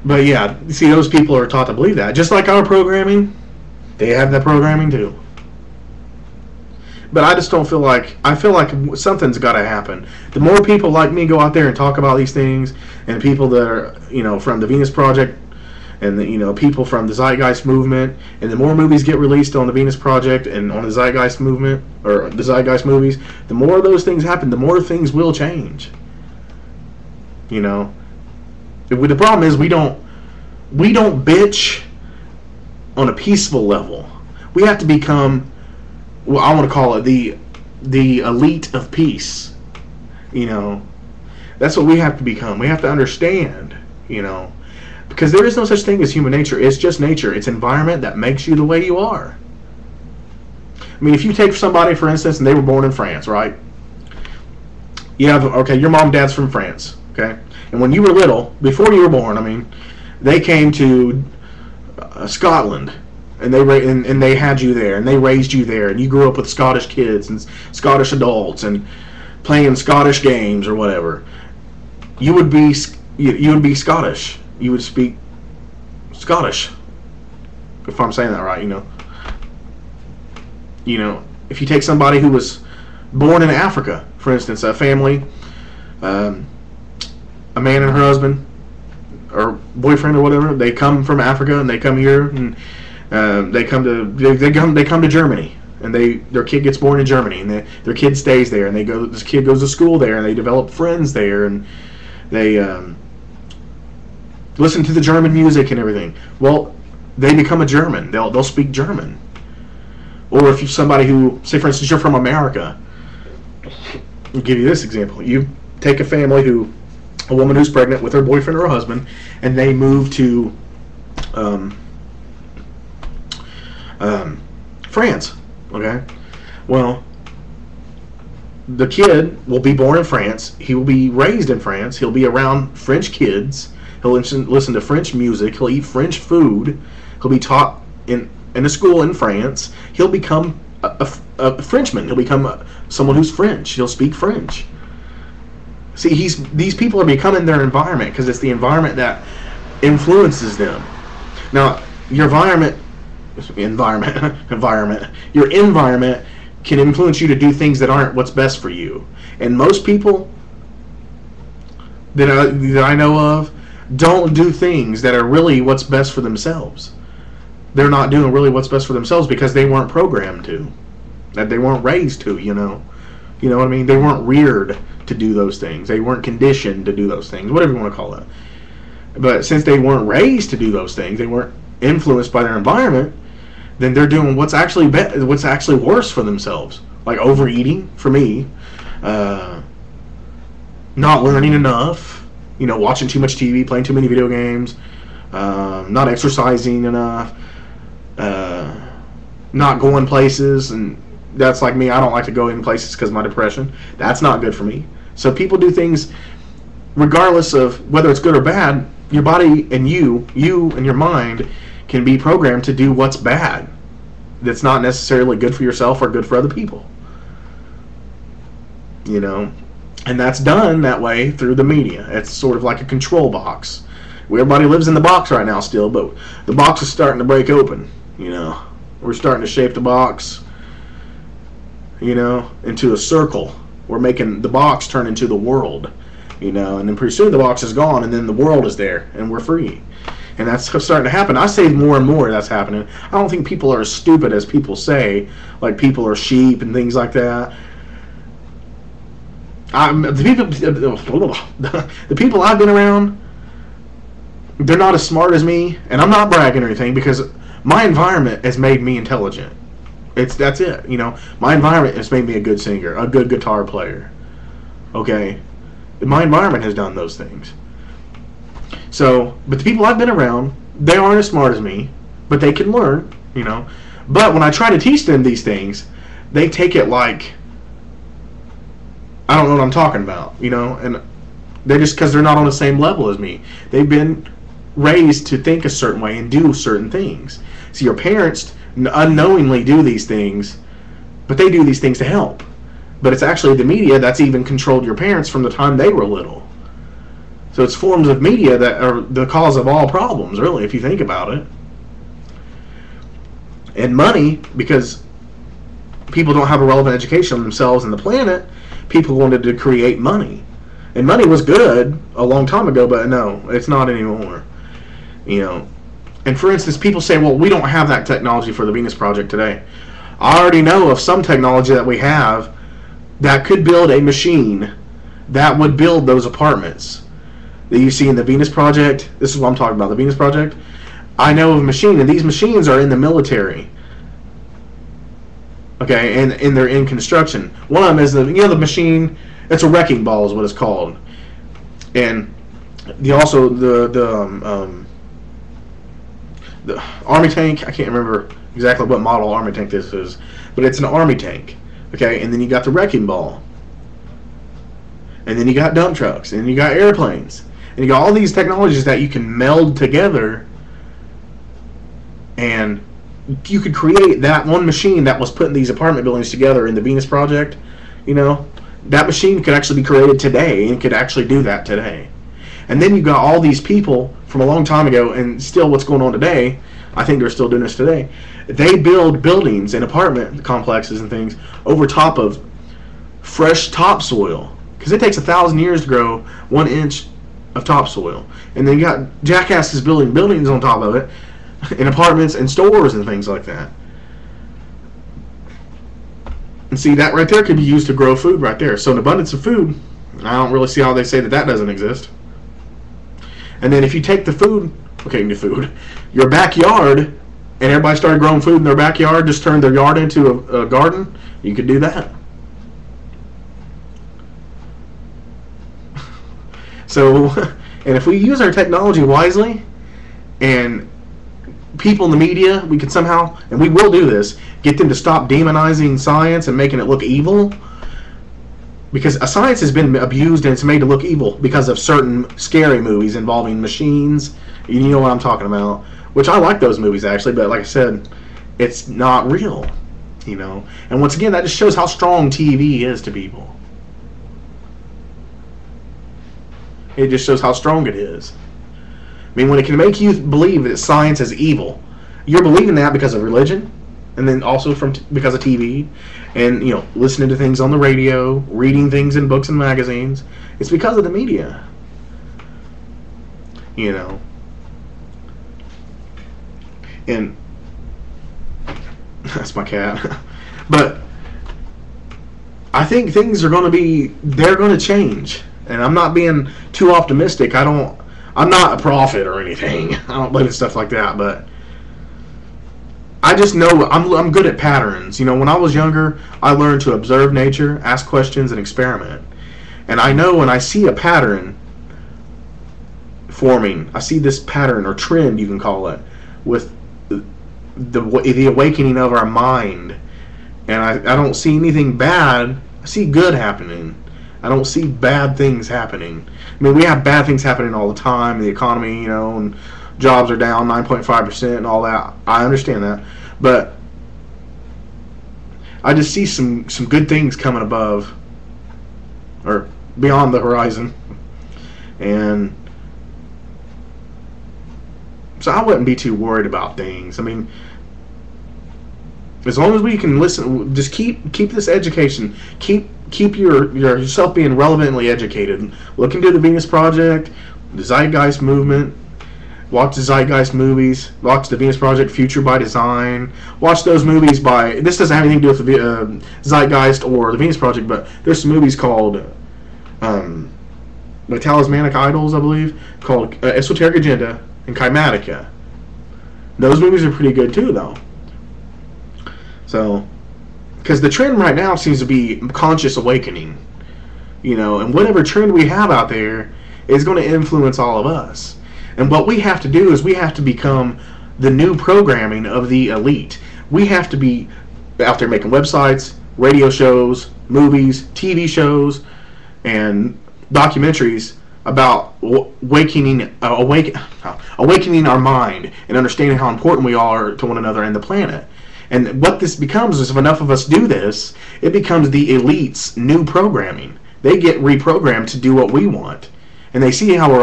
But yeah, see, those people are taught to believe that. Just like our programming, they have that programming too. But I just don't feel like, I feel like something's got to happen. The more people like me go out there and talk about these things, and people that are, from the Venus Project, and people from the Zeitgeist movement, and the more movies get released on the Venus Project and on the Zeitgeist movement, or the Zeitgeist movies, the more of those things happen, the more things will change. The problem is we don't bitch on a peaceful level. We have to become, well, I want to call it the elite of peace. That's what we have to become. We have to understand, because there is no such thing as human nature. It's just nature. It's environment that makes you the way you are. I mean, if you take somebody, for instance, and they were born in France, right? Your mom and dad's from France, okay? And when you were little, before you were born, I mean, they came to Scotland, and they had you there, and they raised you there, and you grew up with Scottish kids and Scottish adults and playing Scottish games or whatever. You would be Scottish. You would speak Scottish, if I'm saying that right. If you take somebody who was born in Africa, for instance, a family, a man and her husband or boyfriend or whatever, they come from Africa and they come here, and they come to Germany, and their kid gets born in Germany, and their kid stays there, and this kid goes to school there, and they develop friends there, and they listen to the German music and everything. Well, they become a German. They'll speak German. Or if you're somebody who, say for instance, you're from America, I'll give you this example. You take a woman who's pregnant with her boyfriend or her husband, and they move to France. Okay? Well, the kid will be born in France. He will be raised in France. He'll be around French kids. He'll listen to French music. He'll eat French food. He'll be taught in a school in France. He'll become a Frenchman. He'll become someone who's French. He'll speak French. See, these people are becoming their environment, because it's the environment that influences them. Now, your environment, your environment can influence you to do things that aren't what's best for you. And most people that I know of don't do things that are really what's best for themselves. They're not doing really what's best for themselves because they weren't programmed to, that they weren't raised to. You know what I mean? They weren't reared to do those things. They weren't conditioned to do those things, whatever you want to call it. But since they weren't raised to do those things, they weren't influenced by their environment, then they're doing what's actually worse for themselves, like overeating. For me, not learning enough, watching too much TV, playing too many video games, not exercising enough, not going places. And that's like me. I don't like to go in places because of my depression. That's not good for me. So people do things regardless of whether it's good or bad. Your body and you and your mind can be programmed to do what's bad, that's not necessarily good for yourself or good for other people. And that's done that way through the media. It's sort of like a control box. Everybody lives in the box right now still, but the box is starting to break open. We're starting to shape the box, into a circle. We're making the box turn into the world, and then pretty soon the box is gone, and then the world is there, and we're free. And that's starting to happen. I say more and more that's happening. I don't think people are as stupid as people say, like people are sheep and things like that. The people I've been around, they're not as smart as me, and I'm not bragging or anything, because my environment has made me intelligent. That's it. My environment has made me a good singer, a good guitar player. Okay, my environment has done those things. So, but the people I've been around, they aren't as smart as me, but they can learn. But when I try to teach them these things, they take it like I don't know what I'm talking about. And they just, because they're not on the same level as me. They've been raised to think a certain way and do certain things. So your parents unknowingly do these things, but they do these things to help. But it's actually the media that's even controlled your parents from the time they were little. So it's forms of media that are the cause of all problems, really, if you think about it. And money, because people don't have a relevant education on themselves and the planet, people wanted to create money. And money was good a long time ago, but no, it's not anymore. You know, and for instance, people say, well, we don't have that technology for the Venus Project today. I already know of some technology that we have that could build a machine that would build those apartments that you see in the Venus Project. This is what I'm talking about, the Venus Project. I know of a machine, and these machines are in the military. Okay, and they're in construction. One of them is the machine. It's a wrecking ball, is what it's called. And the Army tank. I can't remember exactly what model Army tank this is, but it's an Army tank. Okay, and then you got the wrecking ball, and then you got dump trucks, and you got airplanes, and you got all these technologies that you can meld together, and you could create that one machine that was putting these apartment buildings together in the Venus Project. You know, that machine could actually be created today and could actually do that today. And then you got all these people from a long time ago, and still what's going on today, I think they're still doing this today. They build buildings and apartment complexes and things over top of fresh topsoil, because it takes 1,000 years to grow 1 inch of topsoil. And then you got jackasses building buildings on top of it, in apartments and stores and things like that. And see, that right there could be used to grow food right there. So an abundance of food, I don't really see how they say that doesn't exist. And then if you take the food, your backyard, and everybody started growing food in their backyard, just turned their yard into a garden, you could do that. So, and if we use our technology wisely, and people in the media, we could somehow, and we will do this, get them to stop demonizing science and making it look evil. Because science has been abused and it's made to look evil because of certain scary movies involving machines. You know what I'm talking about. Which I like those movies actually, but like I said, it's not real. You know. And once again, that just shows how strong TV is to people. It just shows how strong it is. I mean, when it can make you believe that science is evil, you're believing that because of religion, and then also because of TV, and you know, listening to things on the radio, reading things in books and magazines. It's because of the media. You know, and that's my cat. But I think things are going to they're going to change, and I'm not being too optimistic. I'm not a prophet or anything. I don't believe in stuff like that, but I just know I'm good at patterns. You know, when I was younger, I learned to observe nature, ask questions, and experiment. And I know when I see a pattern forming, I see this pattern or trend, you can call it, with the awakening of our mind. And I don't see anything bad. I see good happening. I don't see bad things happening. I mean, we have bad things happening all the time. The economy, you know, and jobs are down 9.5% and all that. I understand that. But I just see some good things coming above or beyond the horizon. And so I wouldn't be too worried about things. I mean, as long as we can listen, just keep this education. Keep yourself being relevantly educated. Look into the Venus Project, the Zeitgeist movement. Watch the Zeitgeist movies. Watch the Venus Project, Future by Design. Watch those movies by... This doesn't have anything to do with the Zeitgeist or the Venus Project, but there's some movies called The Talismanic Idols, I believe, called Esoteric Agenda and Kymatica. Those movies are pretty good too, though. So, because the trend right now seems to be conscious awakening, you know, and whatever trend we have out there is going to influence all of us. And what we have to do is we have to become the new programming of the elite. We have to be out there making websites, radio shows, movies, TV shows, and documentaries about awakening our mind and understanding how important we are to one another and the planet. And what this becomes is, if enough of us do this, it becomes the elite's new programming. They get reprogrammed to do what we want. And they see how we're